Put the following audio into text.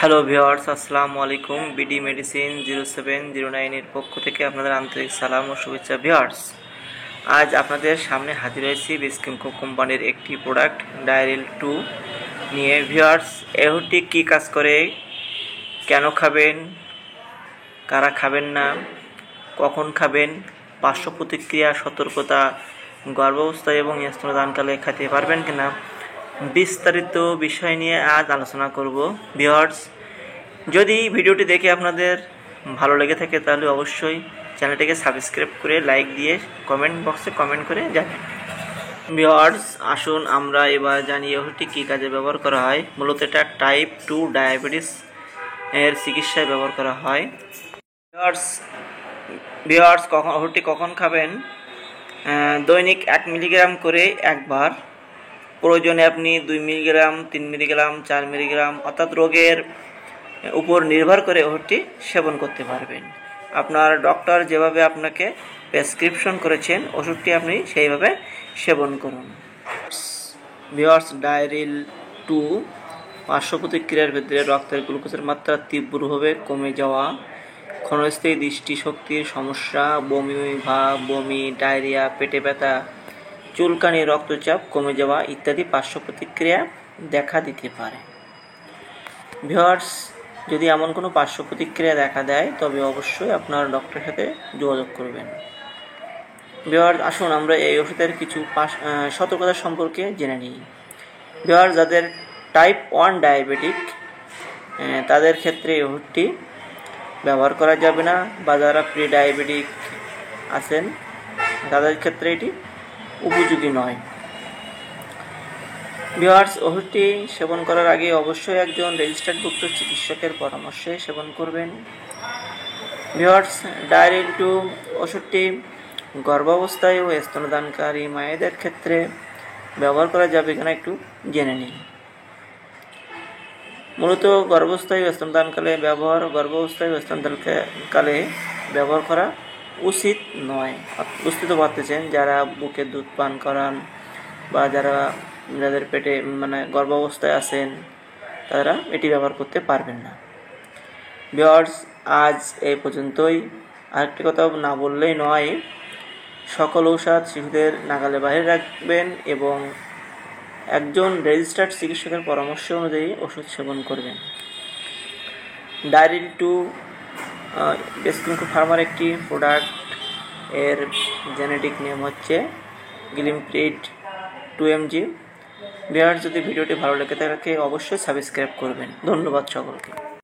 Hello viewers, আসসালামু আলাইকুম। BD medicine 0709 এর পক্ষ থেকে আপনাদের আন্তরিক সালাম ও শুভেচ্ছা। ভিউয়ার্স, আজ আপনাদের সামনে হাজির হয়েছি বেসকিমকো কোম্পানির একটি প্রোডাক্ট ডায়ারিল 2 নিয়ে। ভিউয়ার্স, এটি কী কাজ করে, কেন খাবেন, কারা খাবেন না, কখন খাবেন, পার্শ্ব প্রতিক্রিয়া, সতর্কতা, গর্ভাবস্থায় এবং স্তন্যদানকালে খেতে পারবেন কিনা, বিস্তারিত বিষয় নিয়ে আজ আলোচনা করব। ভিউয়ার্স, যদি ভিডিওটি দেখে আপনাদের ভালো লেগে থাকে তাহলে অবশ্যই চ্যানেলটিকে সাবস্ক্রাইব করে লাইক দিয়ে কমেন্ট বক্সে কমেন্ট করে জানান। ভিউয়ার্স, আসুন আমরা এবার জানি ওষুধটি কী কাজে ব্যবহার করা হয়। মূলত এটা টাইপ 2 ডায়াবেটিস এর চিকিৎসায় ব্যবহার করা হয়। ভিউয়ার্স, ওষুধটি কখন খাবেন? দৈনিক 1 মিলিগ্রাম করে একবার, প্রয়োজনে আপনি 2 মিলিগ্রাম, 3 মিলিগ্রাম, 4 মিলিগ্রাম, অর্থাৎ রোগের উপর নির্ভর করে ওষুধটি সেবন করতে পারবেন। আপনার ডক্টর যেভাবে আপনাকে প্রেসক্রিপশন করেছেন ওষুধটি আপনি সেইভাবে সেবন করুন। ভিউয়ার্স, ডায়ারিল 2 পার্শ্ব প্রতিক্রিয়ার ক্ষেত্রে রক্তের গ্লুকোজের মাত্রা তীব্রভাবে কমে যাওয়া, ক্ষণস্থায়ী দৃষ্টিশক্তির সমস্যা, বমি ভাব, বমি, ডায়রিয়া, পেটে ব্যথা, চুলকানি, রক্তচাপ কমে যাওয়া ইত্যাদি পার্শ্ব প্রতিক্রিয়া দেখা দিতে পারে। ভিউয়ার্স, যদি এমন কোনো পার্শ্ব প্রতিক্রিয়া দেখা দেয় তবে অবশ্যই আপনার ডক্টরের সাথে যোগাযোগ করবেন। ভিউয়ার্স, আসুন আমরা এই ওষুধের কিছু সতর্কতা সম্পর্কে জেনে নিই। ভিউয়ার্স, যাদের টাইপ 1 ডায়াবেটিক তাদের ক্ষেত্রে এই ওষুধটি ব্যবহার করা যাবে না, বা যারা প্রি ডায়াবেটিক আছেন তাদের ক্ষেত্রে এটি উপযোগী নয়। ভিউয়ার্স, ওষুধটি সেবন করার আগে অবশ্যই একজন রেজিস্টার্ডভুক্ত চিকিৎসকের পরামর্শে সেবন করবেন। ভিউয়ার্স, ডায়ারিল 2 ওষুধটি গর্ভাবস্থায় ও স্তন্যদানকারী মায়েদের ক্ষেত্রে ব্যবহার করা যাবে কিনা একটু জেনে নিন। মূলত গর্ভাবস্থায় ও স্তন্যদানকালে ব্যবহার করা উচিত নয়। বুঝতে তো পারতেছেন, যারা বুকে দুধ পান করান বা যাদের পেটে গর্ভাবস্থায় আছেন তারা এটি ব্যবহার করতে পারবেন না। ভিউয়ার্স, আজ এই পর্যন্তই। আরেকটি কথা না বললেই নয়, সকল ঔষধ শিশুদের নাগালে বাইরে রাখবেন এবং একজন রেজিস্টার্ড চিকিৎসকের পরামর্শ অনুযায়ী ওষুধ সেবন করবেন। ডায়ারিল 2 বেসকিমকো ফার্মার একটি প্রোডাক্ট, এর জেনেটিক নেম হচ্ছে গ্লিমপ্রিড 2mg। ভিউয়ার্স, যদি ভিডিওটি ভালো লেগে থাকে অবশ্যই সাবস্ক্রাইব করবেন। ধন্যবাদ সকলকে।